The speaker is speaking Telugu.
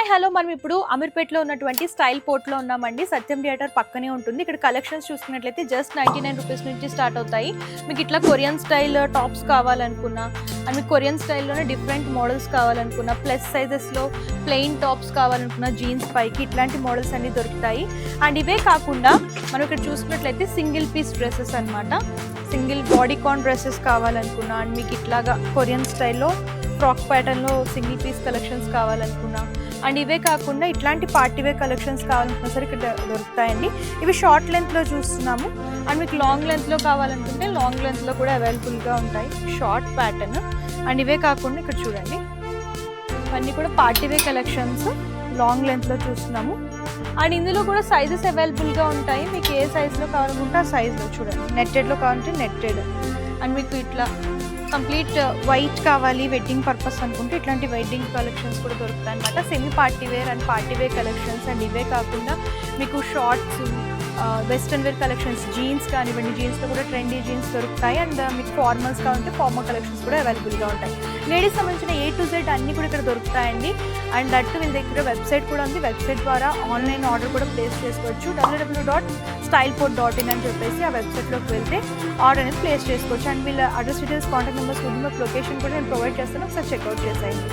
హాయ్ హలో మనం ఇప్పుడు అమీర్పేటలో ఉన్నటువంటి స్టైల్ పోర్ట్లో ఉన్నామండి. సత్యం థియేటర్ పక్కనే ఉంటుంది. ఇక్కడ కలెక్షన్స్ చూసుకున్నట్లయితే జస్ట్ 99 రూపీస్ నుంచి స్టార్ట్ అవుతాయి. మీకు ఇట్లా కొరియన్ స్టైల్ టాప్స్ కావాలనుకున్నా అండ్ మీకు కొరియన్ స్టైల్లోనే డిఫరెంట్ మోడల్స్ కావాలనుకున్నా, ప్లస్ సైజెస్లో ప్లెయిన్ టాప్స్ కావాలనుకున్నా, జీన్స్ పైకి ఇట్లాంటి మోడల్స్ అన్నీ దొరుకుతాయి. అండ్ ఇవే కాకుండా మనం ఇక్కడ చూసుకున్నట్లయితే సింగిల్ పీస్ డ్రెస్సెస్ అనమాట. సింగిల్ బాడీకాన్ డ్రెస్సెస్ కావాలనుకున్నా అండ్ మీకు ఇట్లాగా కొరియన్ స్టైల్లో ఫ్రాక్ ప్యాటర్న్లో సింగిల్ పీస్ కలెక్షన్స్ కావాలనుకున్నా అండ్ ఇవే కాకుండా ఇట్లాంటి పార్టీవేర్ కలెక్షన్స్ కావాలనుకున్నా సరే ఇక్కడ దొరుకుతాయండి. ఇవి షార్ట్ లెంత్లో చూస్తున్నాము అండ్ మీకు లాంగ్ లెంత్లో కావాలనుకుంటే లాంగ్ లెంత్లో కూడా అవైలబుల్గా ఉంటాయి షార్ట్ ప్యాటర్న్. అండ్ ఇవే కాకుండా ఇక్కడ చూడండి ఇవన్నీ కూడా పార్టీవేర్ కలెక్షన్స్ లాంగ్ లెంత్లో చూస్తున్నాము. అండ్ ఇందులో కూడా సైజెస్ అవైలబుల్గా ఉంటాయి. మీకు ఏ సైజులో కావాలనుకుంటే ఆ సైజులో చూడండి. నెట్టెడ్లో కావాలంటే నెట్టెడ్ అండ్ మీకు ఇట్లా కంప్లీట్ వైట్ కావాలి వెడ్డింగ్ పర్పస్ అనుకుంటే ఇట్లాంటి వెడ్డింగ్ కలెక్షన్స్ కూడా దొరుకుతాయి అనమాట. Semi party wear and party wear collections and ఇవే కాకుండా మీకు shorts western wear collections jeans కానివ్వండి, జీన్స్లో కూడా ట్రెండీ జీన్స్ దొరుకుతాయి. అండ్ మీకు ఫార్మల్స్ కావాలంటే ఫార్మల్ కలెక్షన్స్ కూడా అవైలబుల్గా ఉంటాయి. లేడీస్ సంబంధించిన A to Z అన్నీ కూడా ఇక్కడ దొరుకుతాయండి. అండ్ దట్ వీళ్ళ దగ్గర వెబ్సైట్ కూడా ఉంది. వెబ్సైట్ ద్వారా ఆన్లైన్ ఆర్డర్ కూడా ప్లేస్ చేసుకోవచ్చు. www.styleport.in అని చెప్పేసి ఆ వెబ్సైట్లోకి వెళ్తే ఆర్డర్ అనేది ప్లేస్ చేసుకోవచ్చు. అండ్ వీళ్ళ address details, contact numbers, location కూడా నేను ప్రొవైడ్ చేస్తాను. ఒకసారి చెక్అవుట్ చేసేయండి.